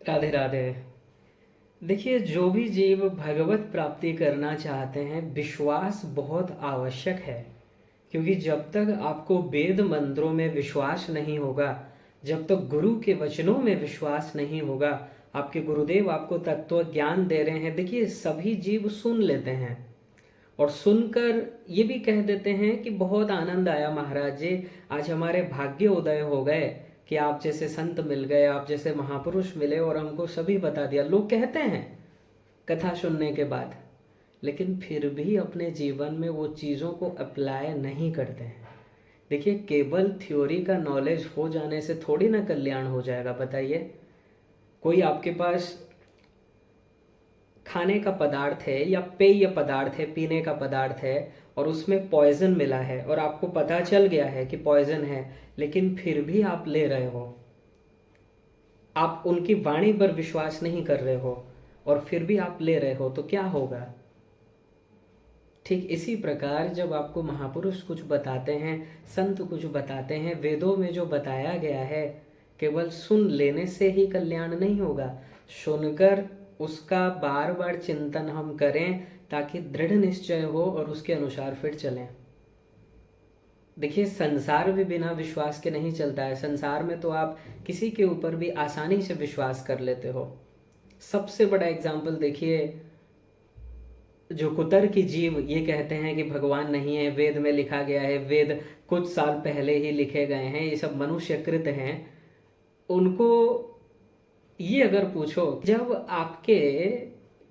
राधे राधे। देखिए, जो भी जीव भगवत प्राप्ति करना चाहते हैं, विश्वास बहुत आवश्यक है। क्योंकि जब तक आपको वेद मंत्रों में विश्वास नहीं होगा, जब तक गुरु के वचनों में विश्वास नहीं होगा, आपके गुरुदेव आपको तत्व ज्ञान दे रहे हैं, देखिए सभी जीव सुन लेते हैं और सुनकर ये भी कह देते हैं कि बहुत आनंद आया महाराज जी, आज हमारे भाग्य उदय हो गए कि आप जैसे संत मिल गए, आप जैसे महापुरुष मिले और हमको सभी बता दिया। लोग कहते हैं कथा सुनने के बाद, लेकिन फिर भी अपने जीवन में वो चीज़ों को अप्लाई नहीं करते हैं। देखिए, केवल थ्योरी का नॉलेज हो जाने से थोड़ी ना कल्याण हो जाएगा, बताइए। कोई आपके पास खाने का पदार्थ है या पेय पदार्थ है, पीने का पदार्थ है, और उसमें पॉइजन मिला है और आपको पता चल गया है कि पॉइजन है, लेकिन फिर भी आप ले रहे हो, आप उनकी वाणी पर विश्वास नहीं कर रहे हो और फिर भी आप ले रहे हो, तो क्या होगा? ठीक इसी प्रकार जब आपको महापुरुष कुछ बताते हैं, संत कुछ बताते हैं, वेदों में जो बताया गया है, केवल सुन लेने से ही कल्याण नहीं होगा। सुनकर उसका बार बार चिंतन हम करें ताकि दृढ़ निश्चय हो और उसके अनुसार फिर चलें। देखिए, संसार भी बिना विश्वास के नहीं चलता है। संसार में तो आप किसी के ऊपर भी आसानी से विश्वास कर लेते हो। सबसे बड़ा एग्जाम्पल देखिए, जो कुतर की जीव ये कहते हैं कि भगवान नहीं है, वेद में लिखा गया है, वेद कुछ साल पहले ही लिखे गए हैं, ये सब मनुष्यकृत हैं, उनको ये अगर पूछो, जब आपके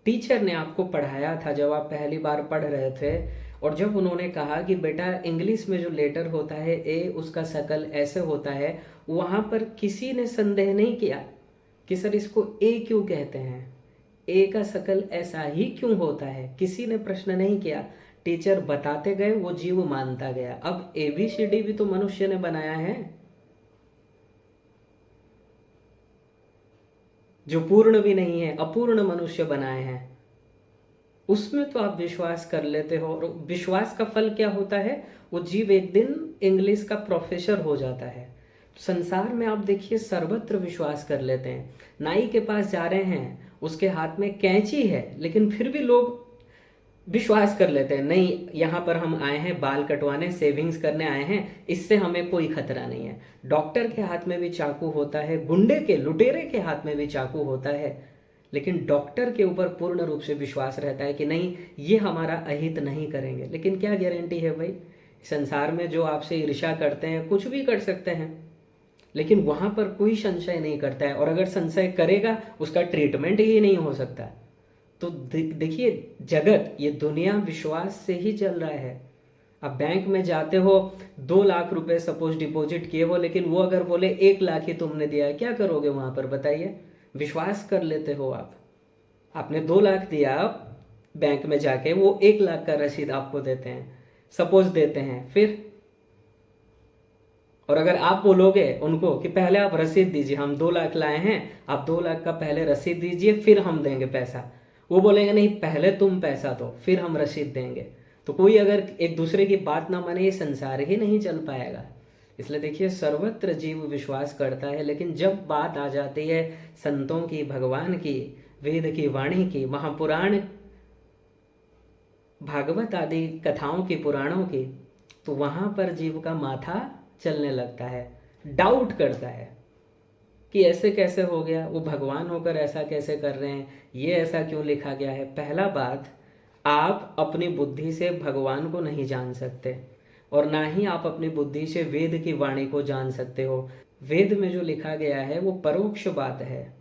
टीचर ने आपको पढ़ाया था, जब आप पहली बार पढ़ रहे थे, और जब उन्होंने कहा कि बेटा इंग्लिश में जो लेटर होता है ए, उसका शकल ऐसे होता है, वहाँ पर किसी ने संदेह नहीं किया कि सर इसको ए क्यों कहते हैं, ए का शकल ऐसा ही क्यों होता है, किसी ने प्रश्न नहीं किया। टीचर बताते गए, वो जीव मानता गया। अब ABCD भी तो मनुष्य ने बनाया है, जो पूर्ण भी नहीं है, अपूर्ण मनुष्य बनाए हैं, उसमें तो आप विश्वास कर लेते हो। और विश्वास का फल क्या होता है? वो जीव एक दिन इंग्लिश का प्रोफेसर हो जाता है। संसार में आप देखिए, सर्वत्र विश्वास कर लेते हैं। नाई के पास जा रहे हैं, उसके हाथ में कैंची है, लेकिन फिर भी लोग विश्वास कर लेते हैं, नहीं यहाँ पर हम आए हैं बाल कटवाने, सेविंग्स करने आए हैं, इससे हमें कोई खतरा नहीं है। डॉक्टर के हाथ में भी चाकू होता है, गुंडे के, लुटेरे के हाथ में भी चाकू होता है, लेकिन डॉक्टर के ऊपर पूर्ण रूप से विश्वास रहता है कि नहीं, ये हमारा अहित नहीं करेंगे। लेकिन क्या गारंटी है भाई? संसार में जो आपसे ईर्ष्या करते हैं, कुछ भी कर सकते हैं, लेकिन वहां पर कोई संशय नहीं करता है, और अगर संशय करेगा उसका ट्रीटमेंट ही नहीं हो सकता। तो देखिए, जगत, ये दुनिया विश्वास से ही चल रहा है। अब बैंक में जाते हो, 2 लाख रुपए सपोज डिपॉजिट किए हो, लेकिन वो अगर बोले 1 लाख ही तुमने दिया है, क्या करोगे वहां पर, बताइए? विश्वास कर लेते हो आप। आपने 2 लाख दिया, बैंक में जाके वो 1 लाख का रसीद आपको देते हैं, सपोज देते हैं, फिर और अगर आप बोलोगे उनको कि पहले आप रसीद दीजिए, हम 2 लाख लाए हैं, आप 2 लाख का पहले रसीद दीजिए, फिर हम देंगे पैसा, वो बोलेंगे नहीं पहले तुम पैसा दो फिर हम रसीद देंगे। तो कोई अगर एक दूसरे की बात ना माने, ये संसार ही नहीं चल पाएगा। इसलिए देखिए, सर्वत्र जीव विश्वास करता है, लेकिन जब बात आ जाती है संतों की, भगवान की, वेद की वाणी की, महापुराण, भागवत आदि कथाओं की, पुराणों की, तो वहां पर जीव का माथा चलने लगता है, डाउट करता है कि ऐसे कैसे हो गया, वो भगवान होकर ऐसा कैसे कर रहे हैं, ये ऐसा क्यों लिखा गया है। पहला बात, आप अपनी बुद्धि से भगवान को नहीं जान सकते, और ना ही आप अपनी बुद्धि से वेद की वाणी को जान सकते हो। वेद में जो लिखा गया है वो परोक्ष बात है,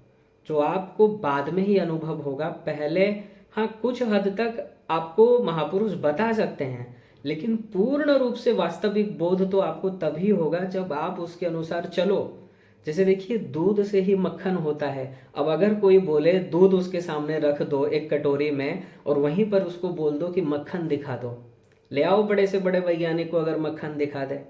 जो आपको बाद में ही अनुभव होगा। पहले हाँ, कुछ हद तक आपको महापुरुष बता सकते हैं, लेकिन पूर्ण रूप से वास्तविक बोध तो आपको तभी होगा जब आप उसके अनुसार चलो। जैसे देखिए, दूध से ही मक्खन होता है। अब अगर कोई बोले दूध उसके सामने रख दो एक कटोरी में, और वहीं पर उसको बोल दो कि मक्खन दिखा दो, ले आओ बड़े से बड़े वैज्ञानिक को, अगर मक्खन दिखा दे,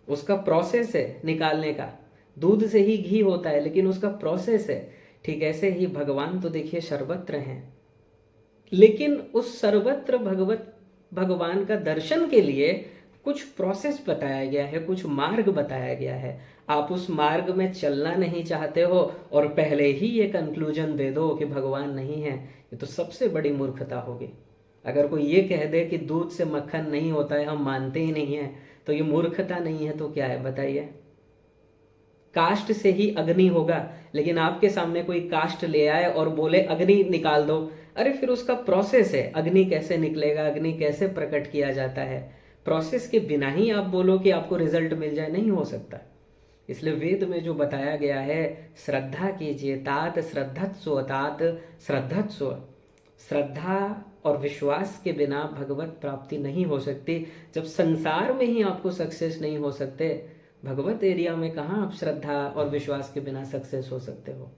उसका प्रोसेस है निकालने का। दूध से ही घी होता है, लेकिन उसका प्रोसेस है। ठीक ऐसे ही भगवान तो देखिए सर्वत्र हैं, लेकिन उस सर्वत्र भगवान का दर्शन के लिए कुछ प्रोसेस बताया गया है, कुछ मार्ग बताया गया है। आप उस मार्ग में चलना नहीं चाहते हो और पहले ही ये कंक्लूजन दे दो कि भगवान नहीं है, ये तो सबसे बड़ी मूर्खता होगी। अगर कोई ये कह दे कि दूध से मक्खन नहीं होता है, हम मानते ही नहीं है, तो ये मूर्खता नहीं है तो क्या है बताइए। काष्ट से ही अग्नि होगा, लेकिन आपके सामने कोई काष्ट ले आए और बोले अग्नि निकाल दो, अरे फिर उसका प्रोसेस है, अग्नि कैसे निकलेगा, अग्नि कैसे प्रकट किया जाता है, प्रोसेस के बिना ही आप बोलो कि आपको रिजल्ट मिल जाए, नहीं हो सकता। इसलिए वेद में जो बताया गया है, श्रद्धा कीजिए, तात श्रद्धत्स्व, तात श्रद्धत्स्व, श्रद्धा और विश्वास के बिना भगवत प्राप्ति नहीं हो सकती। जब संसार में ही आपको सक्सेस नहीं हो सकते, भगवत एरिया में कहाँ आप श्रद्धा और विश्वास के बिना सक्सेस हो सकते हो।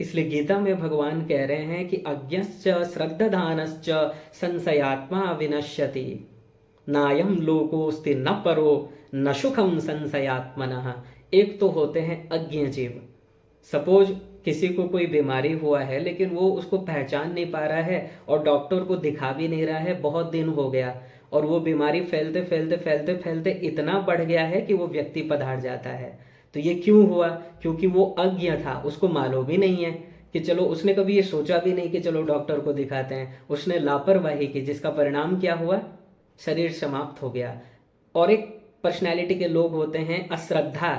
इसलिए गीता में भगवान कह रहे हैं कि अज्ञश्च श्रद्धानश्च संशयात्मा विनश्यति, नायम लोकोस्ति न परो न सुखम संशयात्मनः। एक तो होते हैं अज्ञ जीव। सपोज किसी को कोई बीमारी हुआ है लेकिन वो उसको पहचान नहीं पा रहा है और डॉक्टर को दिखा भी नहीं रहा है, बहुत दिन हो गया, और वो बीमारी फैलते फैलते फैलते फैलते इतना बढ़ गया है कि वो व्यक्ति पधार जाता है। तो ये क्यों हुआ? क्योंकि वो अज्ञ था, उसको मालूम भी नहीं है कि चलो, उसने कभी ये सोचा भी नहीं कि चलो डॉक्टर को दिखाते हैं, उसने लापरवाही की, जिसका परिणाम क्या हुआ? शरीर समाप्त हो गया। और एक पर्सनैलिटी के लोग होते हैं अश्रद्धा,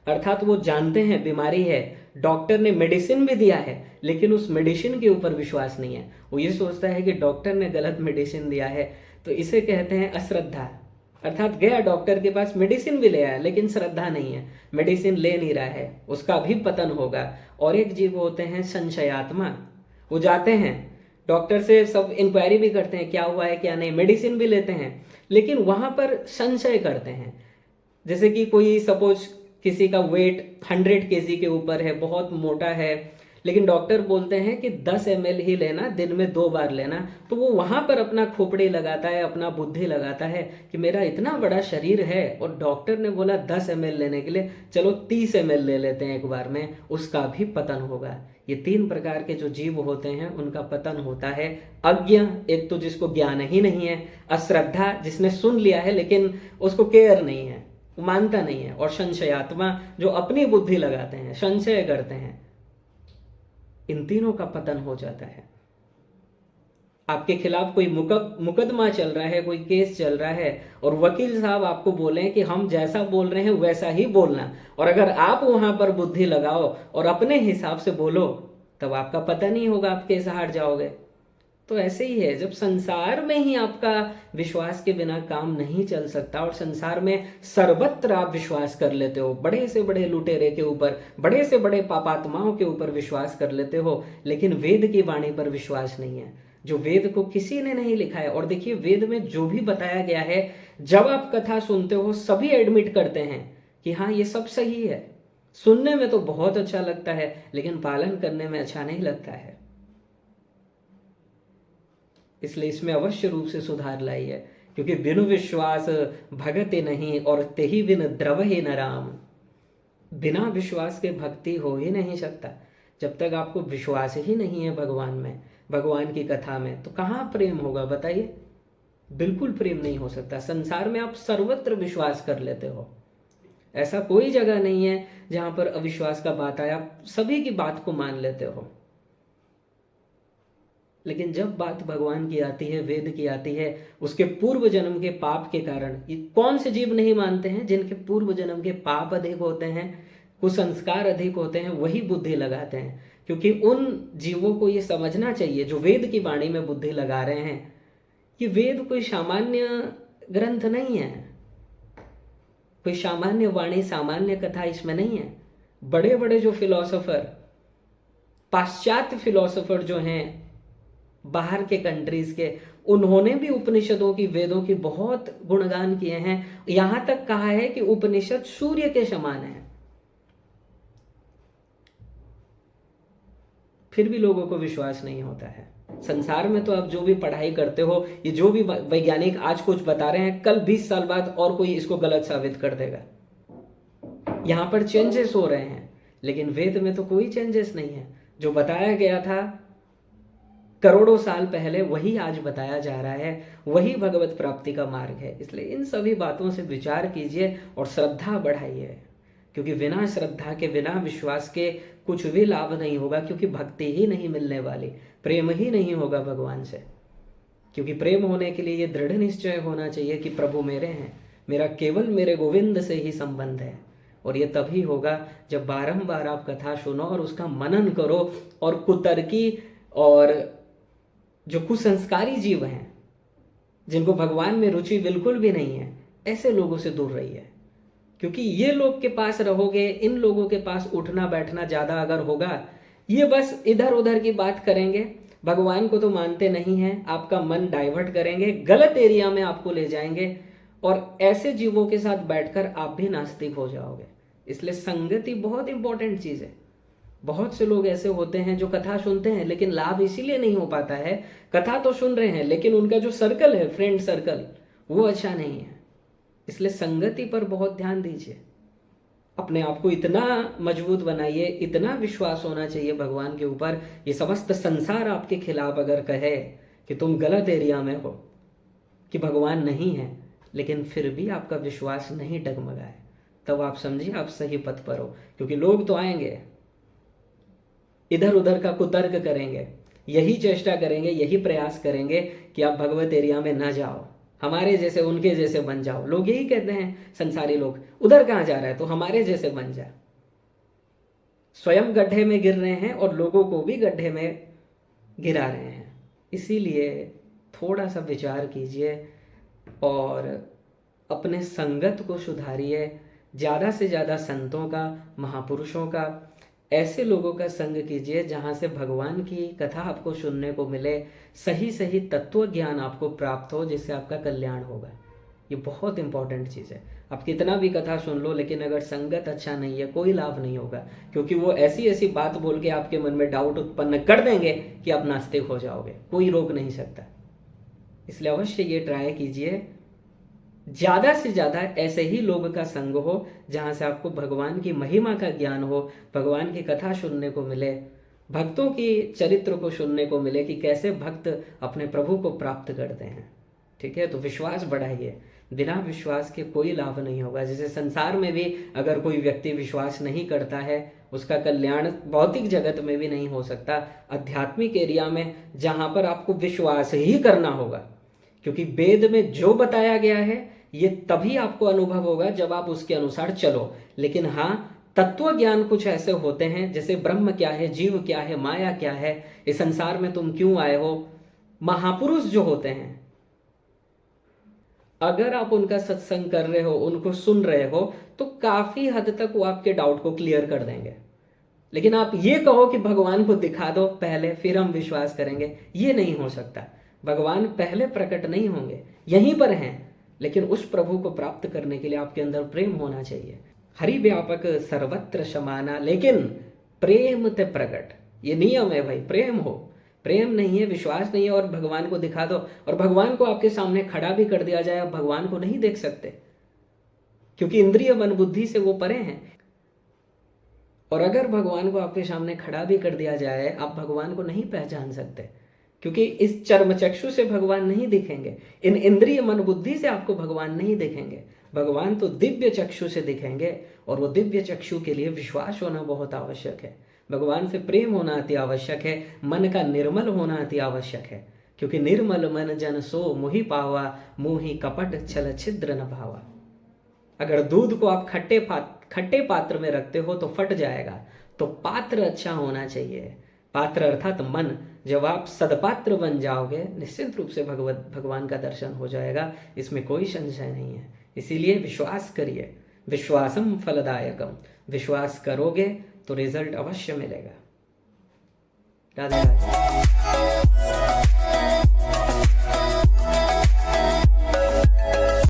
अर्थात वो जानते हैं बीमारी है, डॉक्टर ने मेडिसिन भी दिया है, लेकिन उस मेडिसिन के ऊपर विश्वास नहीं है। वो ये सोचता है कि डॉक्टर ने गलत मेडिसिन दिया है, तो इसे कहते हैं अश्रद्धा। अर्थात गया डॉक्टर के पास, मेडिसिन भी ले आया, लेकिन श्रद्धा नहीं है, मेडिसिन ले नहीं रहा है, उसका भी पतन होगा। और एक जीव होते हैं संशयात्मा, वो जाते हैं डॉक्टर से, सब इंक्वायरी भी करते हैं क्या हुआ है क्या नहीं, मेडिसिन भी लेते हैं, लेकिन वहां पर संशय करते हैं। जैसे कि कोई सपोज किसी का वेट 100 kg के ऊपर है, बहुत मोटा है, लेकिन डॉक्टर बोलते हैं कि 10 ml ही लेना, दिन में 2 बार लेना, तो वो वहां पर अपना खोपड़ी लगाता है, अपना बुद्धि लगाता है कि मेरा इतना बड़ा शरीर है और डॉक्टर ने बोला 10 ml लेने के लिए, चलो 30 ml ले लेते हैं एक बार में, उसका भी पतन होगा। ये 3 प्रकार के जो जीव होते हैं उनका पतन होता है। अज्ञ, एक तो जिसको ज्ञान ही नहीं है, अश्रद्धा, जिसने सुन लिया है लेकिन उसको केयर नहीं है, मानता नहीं है, और संशयात्मा, जो अपनी बुद्धि लगाते हैं, संशय करते हैं। इन तीनों का पतन हो जाता है। आपके खिलाफ कोई मुकदमा चल रहा है, कोई केस चल रहा है, और वकील साहब आपको बोले कि हम जैसा बोल रहे हैं वैसा ही बोलना, और अगर आप वहां पर बुद्धि लगाओ और अपने हिसाब से बोलो, तब आपका पतन ही होगा, आप केस हार जाओगे। तो ऐसे ही है, जब संसार में ही आपका विश्वास के बिना काम नहीं चल सकता, और संसार में सर्वत्र आप विश्वास कर लेते हो, बड़े से बड़े लुटेरे के ऊपर, बड़े से बड़े पापात्माओं के ऊपर विश्वास कर लेते हो, लेकिन वेद की वाणी पर विश्वास नहीं है, जो वेद को किसी ने नहीं लिखा है। और देखिए, वेद में जो भी बताया गया है, जब आप कथा सुनते हो सभी एडमिट करते हैं कि हाँ ये सब सही है। सुनने में तो बहुत अच्छा लगता है, लेकिन पालन करने में अच्छा नहीं लगता है। इसलिए इसमें अवश्य रूप से सुधार लाइए, क्योंकि बिनु विश्वास भगति नहीं, और तेहि बिन द्रवहि न राम। बिना विश्वास के भक्ति हो ही नहीं सकता। जब तक आपको विश्वास ही नहीं है भगवान में, भगवान की कथा में, तो कहाँ प्रेम होगा बताइए? बिल्कुल प्रेम नहीं हो सकता। संसार में आप सर्वत्र विश्वास कर लेते हो, ऐसा कोई जगह नहीं है जहां पर अविश्वास का बात आया, सभी की बात को मान लेते हो। लेकिन जब बात भगवान की आती है, वेद की आती है, उसके पूर्व जन्म के पाप के कारण, ये कौन से जीव नहीं मानते हैं? जिनके पूर्व जन्म के पाप अधिक होते हैं, कुसंस्कार अधिक होते हैं, वही बुद्धि लगाते हैं। क्योंकि उन जीवों को ये समझना चाहिए, जो वेद की वाणी में बुद्धि लगा रहे हैं, कि वेद कोई सामान्य ग्रंथ नहीं है, कोई सामान्य वाणी, सामान्य कथा इसमें नहीं है। बड़े बड़े जो फिलोसोफर, पाश्चात्य फिलोसोफर जो हैं बाहर के कंट्रीज के, उन्होंने भी उपनिषदों की, वेदों की बहुत गुणगान किए हैं। यहां तक कहा है कि उपनिषद सूर्य के समान है, फिर भी लोगों को विश्वास नहीं होता है। संसार में तो आप जो भी पढ़ाई करते हो, ये जो भी वैज्ञानिक आज कुछ बता रहे हैं, कल 20 साल बाद और कोई इसको गलत साबित कर देगा। यहां पर चेंजेस हो रहे हैं, लेकिन वेद में तो कोई चेंजेस नहीं है। जो बताया गया था करोड़ों साल पहले वही आज बताया जा रहा है, वही भगवत प्राप्ति का मार्ग है। इसलिए इन सभी बातों से विचार कीजिए और श्रद्धा बढ़ाइए, क्योंकि बिना श्रद्धा के, बिना विश्वास के कुछ भी लाभ नहीं होगा, क्योंकि भक्ति ही नहीं मिलने वाली, प्रेम ही नहीं होगा भगवान से। क्योंकि प्रेम होने के लिए ये दृढ़ निश्चय होना चाहिए कि प्रभु मेरे हैं, मेरा केवल मेरे गोविंद से ही संबंध है। और ये तभी होगा जब बारंबार आप कथा सुनो और उसका मनन करो, और कुतर्की और जो कुसंस्कारी जीव हैं, जिनको भगवान में रुचि बिल्कुल भी नहीं है, ऐसे लोगों से दूर रहिए। क्योंकि ये लोग के पास रहोगे, इन लोगों के पास उठना बैठना ज़्यादा अगर होगा, ये बस इधर उधर की बात करेंगे, भगवान को तो मानते नहीं हैं, आपका मन डाइवर्ट करेंगे, गलत एरिया में आपको ले जाएंगे, और ऐसे जीवों के साथ बैठकर आप भी नास्तिक हो जाओगे। इसलिए संगति बहुत इंपॉर्टेंट चीज़ है। बहुत से लोग ऐसे होते हैं जो कथा सुनते हैं, लेकिन लाभ इसीलिए नहीं हो पाता है, कथा तो सुन रहे हैं लेकिन उनका जो सर्कल है, फ्रेंड सर्कल, वो अच्छा नहीं है। इसलिए संगति पर बहुत ध्यान दीजिए। अपने आप को इतना मजबूत बनाइए, इतना विश्वास होना चाहिए भगवान के ऊपर, ये समस्त संसार आपके खिलाफ अगर कहे कि तुम गलत एरिया में हो, कि भगवान नहीं है, लेकिन फिर भी आपका विश्वास नहीं डगमगाए, तब आप समझिए आप सही पथ पर हो। क्योंकि लोग तो आएंगे, इधर उधर का कुतर्क करेंगे, यही चेष्टा करेंगे, यही प्रयास करेंगे कि आप भगवत एरिया में ना जाओ, हमारे जैसे उनके जैसे बन जाओ। लोग यही कहते हैं, संसारी लोग, उधर कहाँ जा रहा है तो हमारे जैसे बन जा। स्वयं गड्ढे में गिर रहे हैं और लोगों को भी गड्ढे में गिरा रहे हैं। इसीलिए थोड़ा सा विचार कीजिए और अपने संगत को सुधारिए। ज़्यादा से ज़्यादा संतों का, महापुरुषों का, ऐसे लोगों का संग कीजिए जहाँ से भगवान की कथा आपको सुनने को मिले, सही सही तत्व ज्ञान आपको प्राप्त हो, जिससे आपका कल्याण होगा। ये बहुत इंपॉर्टेंट चीज़ है। आप कितना भी कथा सुन लो, लेकिन अगर संगत अच्छा नहीं है, कोई लाभ नहीं होगा, क्योंकि वो ऐसी ऐसी बात बोल के आपके मन में डाउट उत्पन्न कर देंगे कि आप नास्तिक हो जाओगे। कोई रोक नहीं सकता। इसलिए अवश्य ये ट्राई कीजिए, ज़्यादा से ज़्यादा ऐसे ही लोग का संग हो जहाँ से आपको भगवान की महिमा का ज्ञान हो, भगवान की कथा सुनने को मिले, भक्तों की चरित्र को सुनने को मिले कि कैसे भक्त अपने प्रभु को प्राप्त करते हैं। ठीक है, तो विश्वास बढ़ाइए। बिना विश्वास के कोई लाभ नहीं होगा। जैसे संसार में भी अगर कोई व्यक्ति विश्वास नहीं करता है, उसका कल्याण भौतिक जगत में भी नहीं हो सकता। आध्यात्मिक एरिया में जहाँ पर आपको विश्वास ही करना होगा, क्योंकि वेद में जो बताया गया है ये तभी आपको अनुभव होगा जब आप उसके अनुसार चलो। लेकिन हाँ, तत्व ज्ञान कुछ ऐसे होते हैं, जैसे ब्रह्म क्या है, जीव क्या है, माया क्या है, इस संसार में तुम क्यों आए हो, महापुरुष जो होते हैं, अगर आप उनका सत्संग कर रहे हो, उनको सुन रहे हो, तो काफी हद तक वो आपके डाउट को क्लियर कर देंगे। लेकिन आप ये कहो कि भगवान को दिखा दो पहले, फिर हम विश्वास करेंगे, ये नहीं हो सकता। भगवान पहले प्रकट नहीं होंगे, यहीं पर हैं, लेकिन उस प्रभु को प्राप्त करने के लिए आपके अंदर प्रेम होना चाहिए। हरि व्यापक सर्वत्र समाना, लेकिन प्रेम ते प्रकट, ये नियम है भाई। प्रेम हो, प्रेम नहीं है, विश्वास नहीं है, और भगवान को दिखा दो, और भगवान को आपके सामने खड़ा भी कर दिया जाए, आप भगवान को नहीं देख सकते, क्योंकि इंद्रिय मन बुद्धि से वो परे हैं। और अगर भगवान को आपके सामने खड़ा भी कर दिया जाए, आप भगवान को नहीं पहचान सकते, क्योंकि इस चर्म चक्षु से भगवान नहीं दिखेंगे, इन इंद्रिय मन बुद्धि से आपको भगवान नहीं दिखेंगे। भगवान तो दिव्य चक्षु से दिखेंगे, और वो दिव्य चक्षु के लिए विश्वास होना बहुत आवश्यक है। भगवान से प्रेम होना अति आवश्यक है। मन का निर्मल होना अति आवश्यक है, क्योंकि निर्मल मन जन सो मोहि पावा, मोहि कपट छल छिद्र न भावा। अगर दूध को आप खट्टे पात्र में रखते हो तो फट जाएगा, तो पात्र अच्छा होना चाहिए। पात्र अर्थात मन। जब आप सदपात्र बन जाओगे, निश्चित रूप से भगवान का दर्शन हो जाएगा, इसमें कोई संशय नहीं है। इसीलिए विश्वास करिए, विश्वासम फलदायकम। विश्वास करोगे तो रिजल्ट अवश्य मिलेगा। राधे राधे।